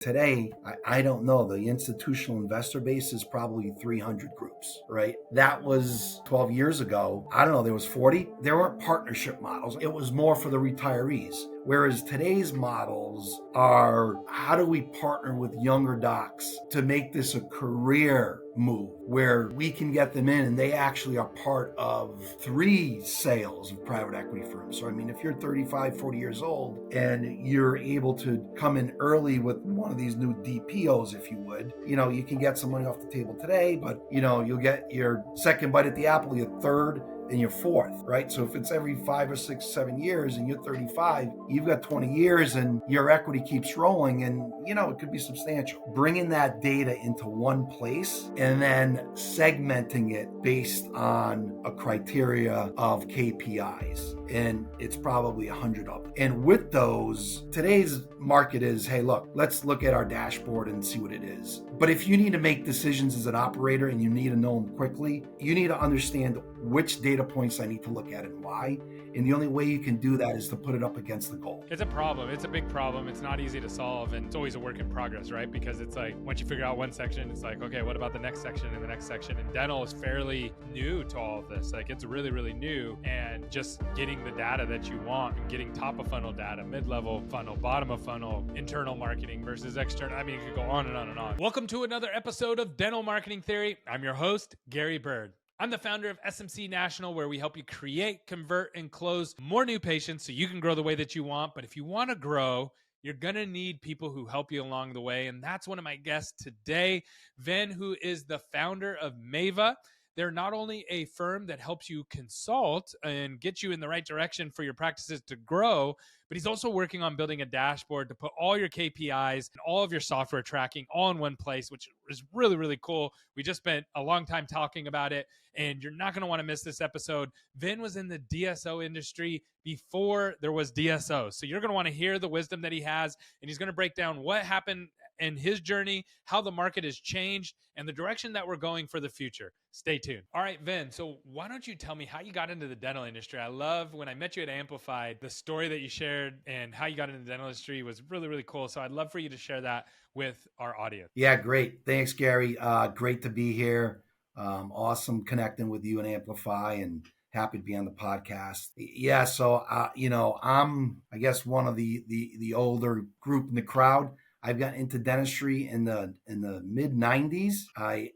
Today, I don't know. The institutional investor base is probably 300 groups, right? That was 12 years ago. I don't know. There was 40. There weren't partnership models. It was more for the retirees. Whereas today's models are, how do we partner with younger docs to make this a career move where we can get them in and they actually are part of 3 sales of private equity firms. So, I mean, if you're 35, 40 years old and you're able to come in early with one of these new DPOs, if you would, you can get some money off the table today, but, you'll get your second bite at the apple, your third, and your fourth, right? So if it's every 5 or 6, 7 years and you're 35, you've got 20 years and your equity keeps rolling and, it could be substantial. Bringing that data into one place and then segmenting it based on a criteria of KPIs. And it's probably 100 of them. And with those, today's market is, hey, look, let's look at our dashboard and see what it is. But if you need to make decisions as an operator and you need to know them quickly, you need to understand which data points I need to look at and why. And the only way you can do that is to put it up against the goal. It's a problem. It's a big problem. It's not easy to solve. And it's always a work in progress, right? Because it's like, once you figure out one section, it's like, okay, what about the next section and the next section? And dental is fairly new to all of this. Like, it's really, really new. And just getting the data that you want and getting top of funnel data, mid-level funnel, bottom of funnel, internal marketing versus external. I mean, it could go on and on and on. Welcome to another episode of Dental Marketing Theory. I'm your host, Gary Bird. I'm the founder of SMC National, where we help you create, convert, and close more new patients so you can grow the way that you want. But if you want to grow, you're going to need people who help you along the way. And that's one of my guests today, Vin, who is the founder of Maeva. They're not only a firm that helps you consult and get you in the right direction for your practices to grow, but he's also working on building a dashboard to put all your KPIs and all of your software tracking all in one place, which is really, really cool. We just spent a long time talking about it, and you're not going to want to miss this episode. Vin was in the DSO industry before there was DSOs. So you're going to want to hear the wisdom that he has, and he's going to break down what happened in his journey, how the market has changed, and the direction that we're going for the future. Stay tuned. All right, Vin, so why don't you tell me how you got into the dental industry? I love when I met you at Amplified, the story that you shared and how you got into the dental industry was really, really cool. So I'd love for you to share that with our audience. Yeah, great. Thanks, Gary. Great to be here. Awesome connecting with you and Amplify, and happy to be on the podcast. Yeah, so I'm, I guess, one of the older group in the crowd. I've got into dentistry in the mid 90s. I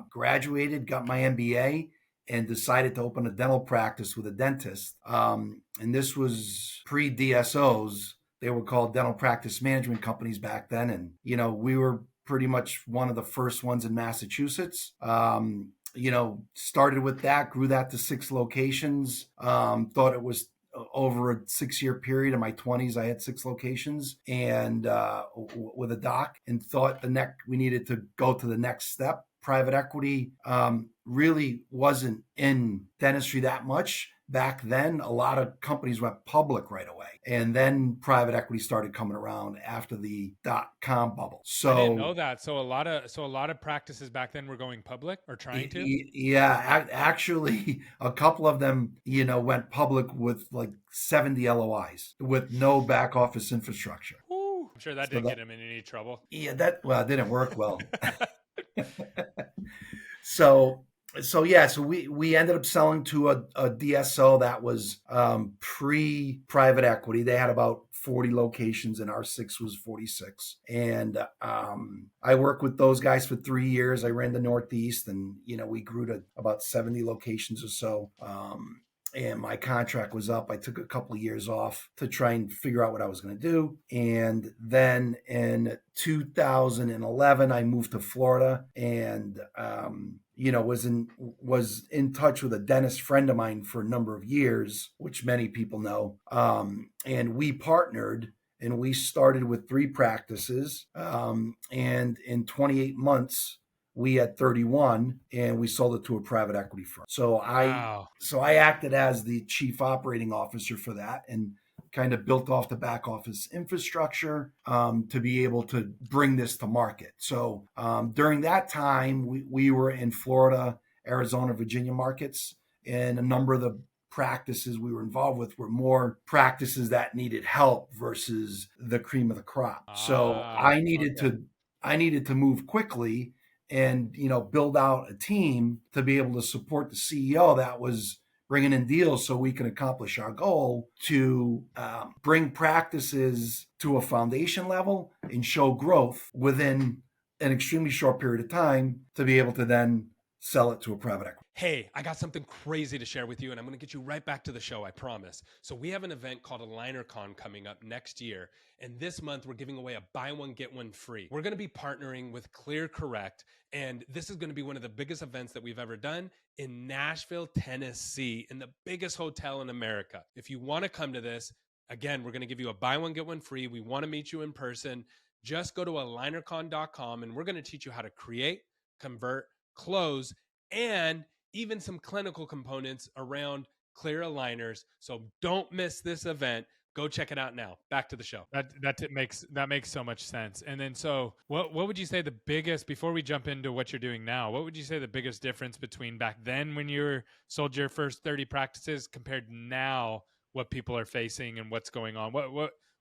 graduated, got my MBA, and decided to open a dental practice with a dentist. And this was pre-DSOs. They were called dental practice management companies back then. And, we were pretty much one of the first ones in Massachusetts. Started with that, grew that to 6 locations. Thought it was over a 6-year period. In my 20s, I had 6 locations and with a doc, and thought we needed to go to the next step. Private equity really wasn't in dentistry that much back then. A lot of companies went public right away, and then private equity started coming around after the .com bubble. So I didn't know that. So a lot of practices back then were going public or trying to. Yeah, actually, a couple of them, went public with like 70 LOIs with no back office infrastructure. Ooh, I'm sure that didn't get them in any trouble. Yeah, it didn't work well. So we ended up selling to a DSO that was pre-private equity. They had about 40 locations, and our 6 was 46. And I worked with those guys for 3 years. I ran the Northeast, and we grew to about 70 locations or so. And my contract was up. I took a couple of years off to try and figure out what I was going to do. And then in 2011, I moved to Florida, and was in touch with a dentist friend of mine for a number of years, which many people know. And we partnered, and we started with 3 practices. And in 28 months, we had 31, and we sold it to a private equity firm. So I acted as the chief operating officer for that, and kind of built off the back office infrastructure to be able to bring this to market. So during that time, we were in Florida, Arizona, Virginia markets, and a number of the practices we were involved with were more practices that needed help versus the cream of the crop. So Okay. I needed to move quickly and build out a team to be able to support the CEO that was bringing in deals so we can accomplish our goal to bring practices to a foundation level and show growth within an extremely short period of time to be able to then sell it to a private equity. Hey, I got something crazy to share with you, and I'm going to get you right back to the show, I promise. So, we have an event called AlignerCon coming up next year, and this month we're giving away a buy one, get one free. We're going to be partnering with Clear Correct, and this is going to be one of the biggest events that we've ever done in Nashville, Tennessee, in the biggest hotel in America. If you want to come to this, again, we're going to give you a buy one, get one free. We want to meet you in person. Just go to alignercon.com, and we're going to teach you how to create, convert, close, and even some clinical components around clear aligners. So don't miss this event. Go check it out now. Back to the show. That makes so much sense. And then, so what would you say the biggest, before we jump into what you're doing now, what would you say the biggest difference between back then when you sold your first 30 practices compared to now, what people are facing and what's going on?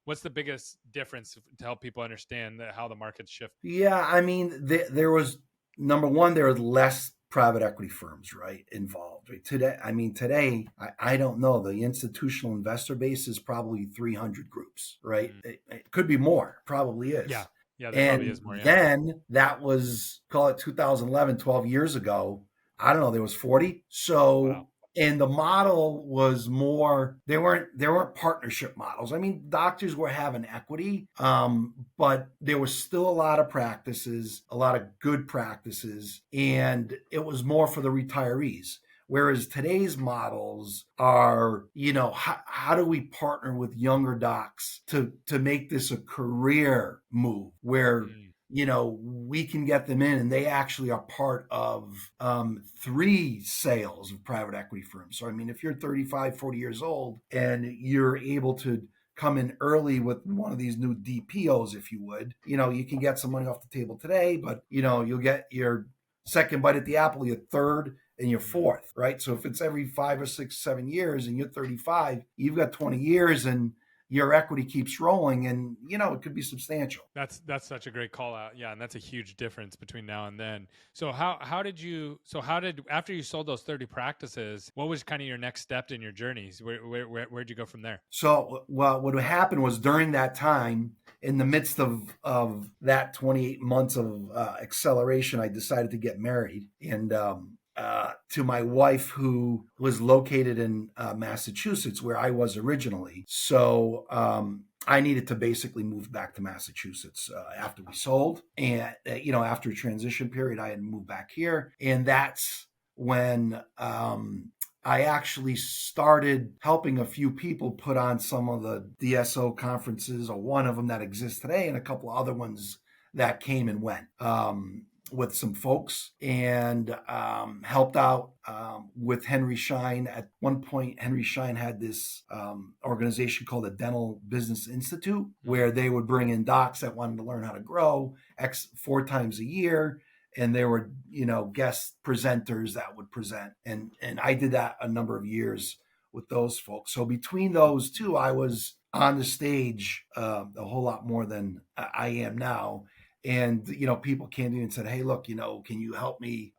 What's the biggest difference to help people understand how the market's shifted? Yeah, I mean, there was number one, there was less private equity firms, right, involved. Right? Today, I don't know. The institutional investor base is probably 300 groups, right? It could be more, probably is. Yeah. Yeah, there probably And is more. Yeah. then that was, call it 2011, 12 years ago. I don't know, there was 40. So, Wow. and the model was more, there weren't partnership models. I mean, doctors were having equity, but there was still a lot of practices, a lot of good practices, and it was more for the retirees. Whereas today's models are, how do we partner with younger docs to make this a career move where we can get them in and they actually are part of 3 sales of private equity firms. So, I mean, if you're 35, 40 years old and you're able to come in early with one of these new DPOs, if you would, you can get some money off the table today, but, you'll get your second bite at the apple, your third, and your fourth, right? So if it's every 5 or 6, 7 years and you're 35, you've got 20 years and your equity keeps rolling and, it could be substantial. That's such a great call out. Yeah. And that's a huge difference between now and then. So after you sold those 30 practices, what was kind of your next step in your journeys? Where'd you go from there? So, well, what happened was during that time, in the midst of that 28 months of acceleration, I decided to get married. And, to my wife, who was located in Massachusetts, where I was originally. So I needed to basically move back to Massachusetts after we sold. And, after a transition period, I had moved back here. And that's when I actually started helping a few people put on some of the DSO conferences, or one of them that exists today, and a couple of other ones that came and went. With some folks, and helped out with Henry Schein. At one point, Henry Schein had this organization called the Dental Business Institute, where they would bring in docs that wanted to learn how to grow 4 times a year. And there were, guest presenters that would present. And I did that a number of years with those folks. So between those two, I was on the stage a whole lot more than I am now. And, people came to me and said, hey, look, can you help me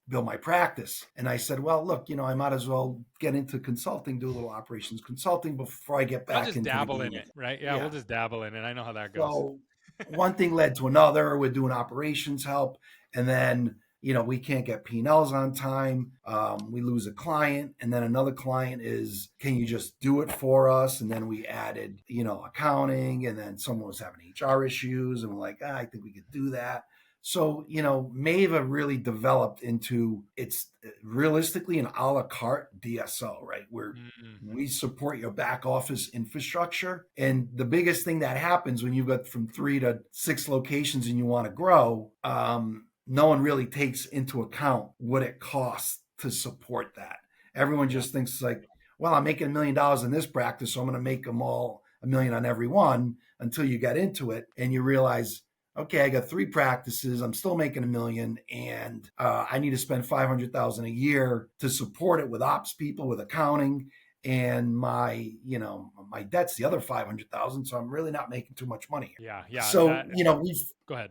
build my practice? And I said, well, look, I might as well get into consulting, do a little operations consulting before I get back into dabble in it, right? Yeah, we'll just dabble in it. I know how that goes. So one thing led to another. We're doing operations help. And then, we can't get P&Ls on time. We lose a client. And then another client is, can you just do it for us? And then we added, accounting. And then someone was having HR issues. And we're like, I think we could do that. So, Maeva really developed into, it's realistically an a la carte DSO, right? Where we support your back office infrastructure. And the biggest thing that happens when you've got from 3 to 6 locations and you want to grow, no one really takes into account what it costs to support that. Everyone just thinks like, well, I'm making $1 million in this practice, so I'm going to make them all $1 million on every one, until you get into it and you realize, okay, I got 3 practices, I'm still making $1 million, and I need to spend $500,000 a year to support it with ops people, with accounting, and my debt's the other 500,000, so I'm really not making too much money here. Yeah. So That, go ahead.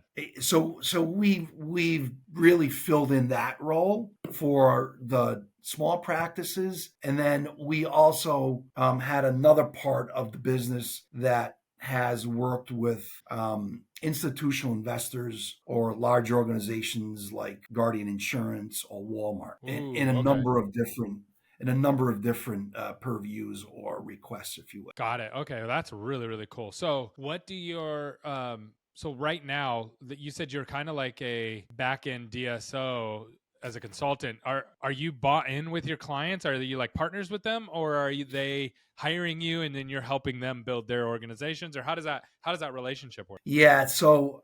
we've really filled in that role for the small practices, and then we also had another part of the business that has worked with institutional investors or large organizations like Guardian Insurance or Walmart in a Ooh, okay. number of different purviews or requests, if you will. Got it. Okay, well, that's really, really cool. So, what do your so right now that you said you're kind of like a back end DSO as a consultant, are you bought in with your clients? Are you like partners with them, or they hiring you and then you're helping them build their organizations, or how does that relationship work? Yeah, so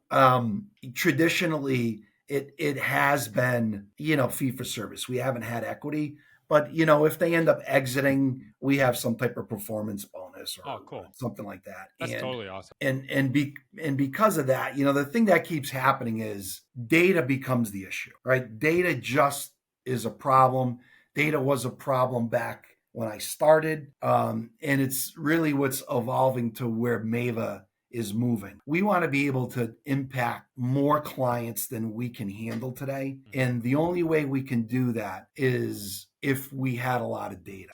traditionally it has been, fee for service. We haven't had equity, but if they end up exiting, we have some type of performance bonus or Oh, cool. something like that. That's totally awesome. And because of that, the thing that keeps happening is data becomes the issue, right? Data just is a problem. Data was a problem back when I started, and it's really what's evolving to where Maeva is moving. We want to be able to impact more clients than we can handle today. And the only way we can do that is if we had a lot of data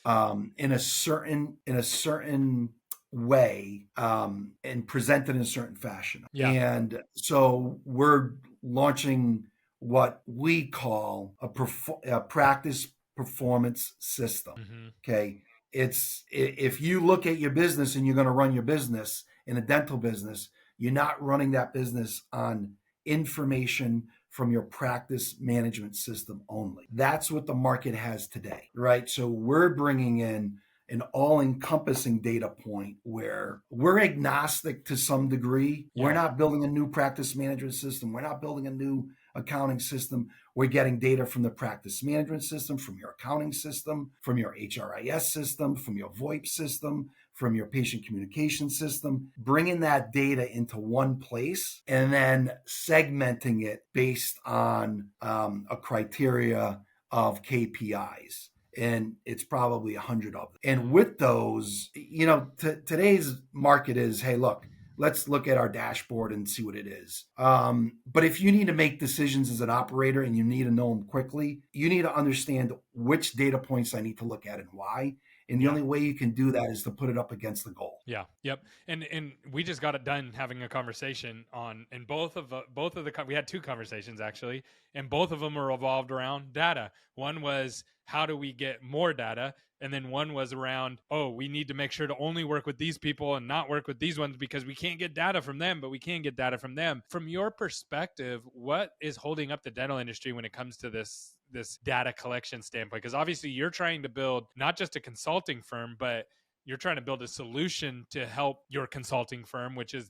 in a certain way, and presented in a certain fashion. Yeah. And so we're launching what we call a practice performance system. Mm-hmm. Okay. If you look at your business and you're going to run your business in a dental business, you're not running that business on information from your practice management system only. That's what the market has today, right? So we're bringing in an all-encompassing data point where we're agnostic to some degree. Yeah. We're not building a new practice management system. We're not building a new accounting system. We're getting data from the practice management system, from your accounting system, from your HRIS system, from your VoIP system, from your patient communication system, bringing that data into one place and then segmenting it based on a criteria of KPIs. And it's probably 100 of them. And with those, today's market is, hey, look, let's look at our dashboard and see what it is. But if you need to make decisions as an operator and you need to know them quickly, you need to understand which data points I need to look at and why. And the only way you can do that is to put it up against the goal. Yeah. Yep. And we just got it done having a conversation on, and we had 2 conversations actually, and both of them were revolved around data. One was, how do we get more data? And then one was around, we need to make sure to only work with these people and not work with these ones because we can't get data from them, but we can get data from them. From your perspective, what is holding up the dental industry when it comes to this data collection standpoint? Because obviously you're trying to build not just a consulting firm, but you're trying to build a solution to help your consulting firm, which is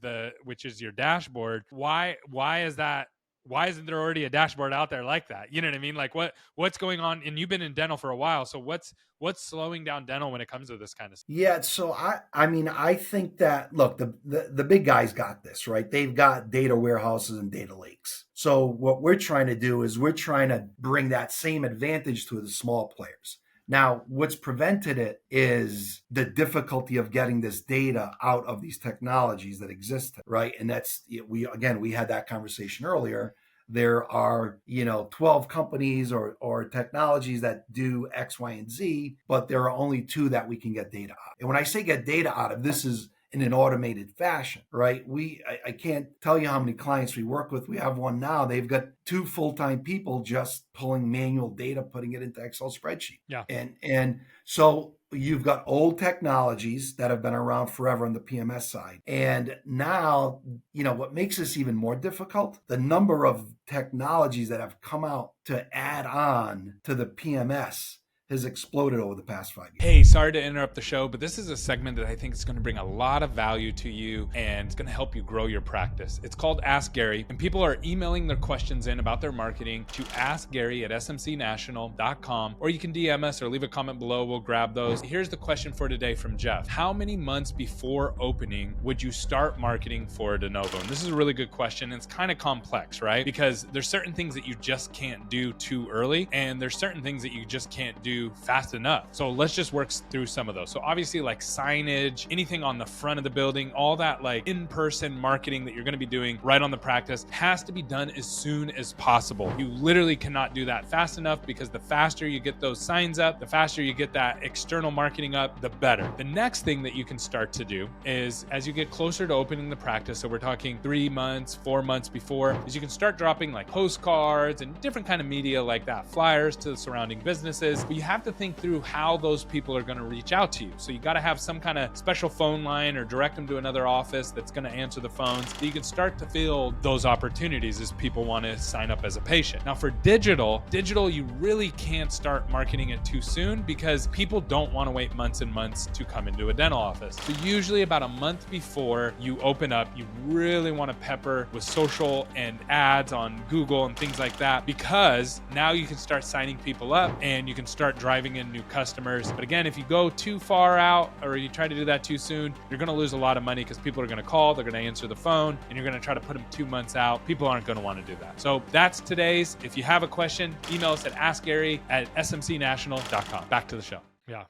your dashboard. Why is that? Why isn't there already a dashboard out there like that? You know what I mean? Like what's going on? And you've been in dental for a while. So what's slowing down dental when it comes to this kind of stuff? Yeah. So I think that, look, the big guys got this, right? They've got data warehouses and data lakes. So what we're trying to do is we're trying to bring that same advantage to the small players. Now, what's prevented it is the difficulty of getting this data out of these technologies that exist, right? And that's, we had that conversation earlier. There are, 12 companies or technologies that do X, Y, and Z, but there are only 2 that we can get data out. And when I say get data out of, this is in an automated fashion, right? I can't tell you how many clients we work with. We have one now. They've got 2 full-time people just pulling manual data, putting it into Excel spreadsheet. Yeah. And so you've got old technologies that have been around forever on the PMS side. And now, what makes this even more difficult, the number of technologies that have come out to add on to the PMS has exploded over the past 5 years. Hey, sorry to interrupt the show, but this is a segment that I think is going to bring a lot of value to you and it's going to help you grow your practice. It's called Ask Gary, and people are emailing their questions in about their marketing to askgary@smcnational.com, or you can DM us or leave a comment below. We'll grab those. Here's the question for today from Jeff. How many months before opening would you start marketing for a de novo? And this is a really good question. It's kind of complex, right? Because there's certain things that you just can't do too early, and there's certain things that you just can't do fast enough. So let's just work through some of those. So obviously, like signage, anything on the front of the building, all that like in-person marketing that you're going to be doing right on the practice has to be done as soon as possible. You literally cannot do that fast enough, because the faster you get those signs up, the faster you get that external marketing up, the better. The next thing that you can start to do is, as you get closer to opening the practice, so we're talking 3 months, 4 months before, is you can start dropping like postcards and different kind of media like that, flyers to the surrounding businesses. But you have to think through how those people are going to reach out to you. So you got to have some kind of special phone line or direct them to another office that's going to answer the phones. So you can start to fill those opportunities as people want to sign up as a patient. Now for digital, you really can't start marketing it too soon, because people don't want to wait months and months to come into a dental office. So usually about a month before you open up, you really want to pepper with social and ads on Google and things like that, because now you can start signing people up and you can start driving in new customers. But again, if you go too far out or you try to do that too soon, you're going to lose a lot of money, because people are going to call, they're going to answer the phone, and you're going to try to put them 2 months out. People aren't going to want to do that. So that's today's. If you have a question, email us at askgary@smcnational.com. Back to the show.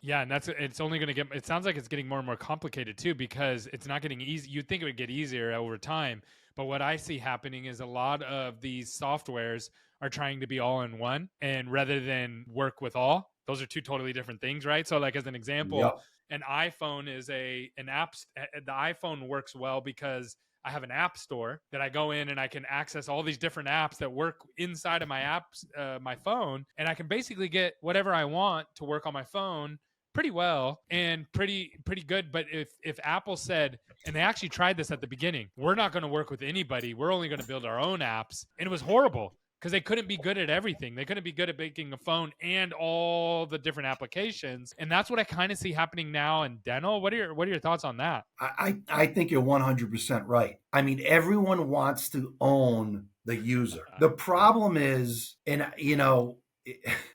Yeah, and it's only going to get, it sounds like it's getting more and more complicated too, because it's not getting easy. You'd think it would get easier over time, but what I see happening is a lot of these softwares are trying to be all in one, and rather than work with all, those are two totally different things, right? So like as an example, Yep. an iPhone is an app. The iPhone works well because I have an app store that I go in and I can access all these different apps that work inside of my apps, my phone, and I can basically get whatever I want to work on my phone pretty well and pretty good. But if Apple said, and they actually tried this at the beginning, we're not going to work with anybody, we're only going to build our own apps, and it was horrible, because they couldn't be good at everything. They couldn't be good at making a phone and all the different applications. And that's what I kind of see happening now in dental. What are your thoughts on that? I think you're 100% right. I mean, everyone wants to own the user. The problem is,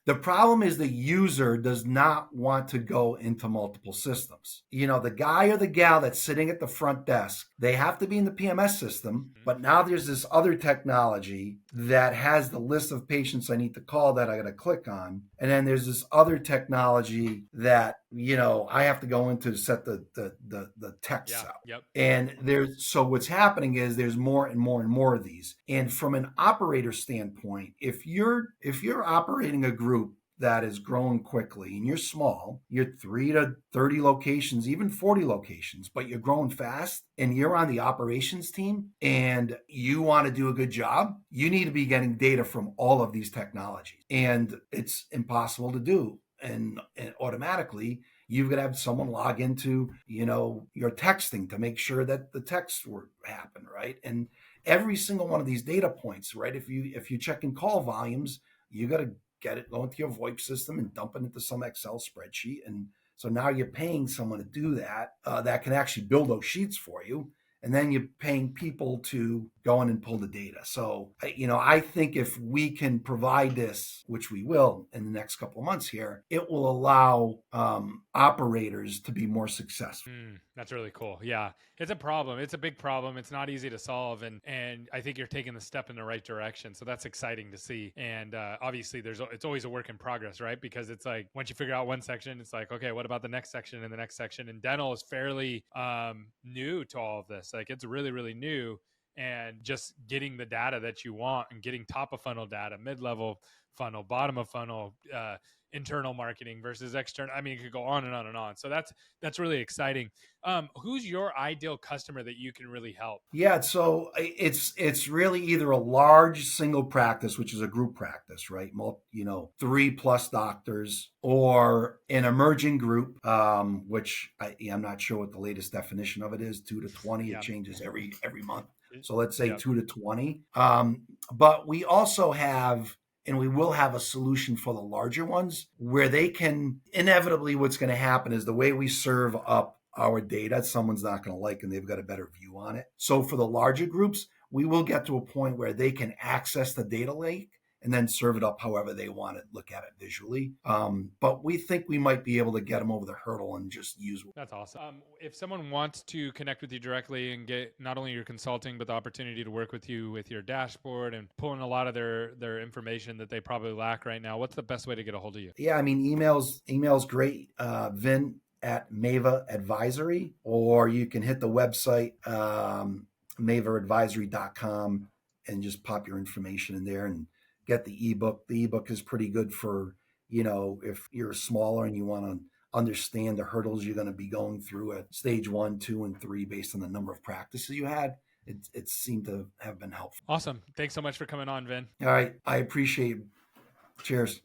the problem is the user does not want to go into multiple systems. The guy or the gal that's sitting at the front desk, they have to be in the PMS system, but now there's this other technology that has the list of patients I need to call that I got to click on. And then there's this other technology that, I have to go into to set the text up. Yep. And so what's happening is there's more and more and more of these. And from an operator standpoint, if you're operating a group that is growing quickly and you're small, you're 3 to 30 locations, even 40 locations, but you're growing fast and you're on the operations team and you want to do a good job, you need to be getting data from all of these technologies. And it's impossible to do. And automatically, you've got to have someone log into, your texting to make sure that the texts happen, right? And every single one of these data points, right? If you check in call volumes, you got to get it, go into your VoIP system and dump it into some Excel spreadsheet. And so now you're paying someone to do that, that can actually build those sheets for you. And then you're paying people to go in and pull the data. So, I think if we can provide this, which we will in the next couple of months here, it will allow operators to be more successful. That's really cool. Yeah, it's a problem. It's a big problem. It's not easy to solve. And I think you're taking the step in the right direction. So that's exciting to see. And obviously it's always a work in progress, right? Because it's like, once you figure out one section, it's like, okay, what about the next section and the next section? And dental is fairly new to all of this. Like it's really, really new. And just getting the data that you want and getting top of funnel data, mid-level funnel, bottom of funnel, internal marketing versus external. I mean, it could go on and on and on. So that's really exciting. Who's your ideal customer that you can really help? Yeah, so it's really either a large single practice, which is a group practice, right? 3+ doctors, or an emerging group, which I'm not sure what the latest definition of it is, 2 to 20. Yeah. It changes every month. So let's say 2 to 20. But we also have And we will have a solution for the larger ones where they can, inevitably, what's going to happen is the way we serve up our data, someone's not going to like, and they've got a better view on it. So for the larger groups, we will get to a point where they can access the data lake and then serve it up however they want to look at it visually. But we think we might be able to get them over the hurdle and just use. That's awesome. If someone wants to connect with you directly and get not only your consulting, but the opportunity to work with you with your dashboard and pull in a lot of their information that they probably lack right now, what's the best way to get a hold of you? Yeah, I mean, email's great. Vin at Maeva Advisory, or you can hit the website, maevaadvisory.com, and just pop your information in there and get the ebook. The ebook is pretty good for, if you're smaller and you want to understand the hurdles you're going to be going through at stage 1, 2, and 3 based on the number of practices you had. It seemed to have been helpful. Awesome. Thanks so much for coming on, Vin. All right. I appreciate it. Cheers.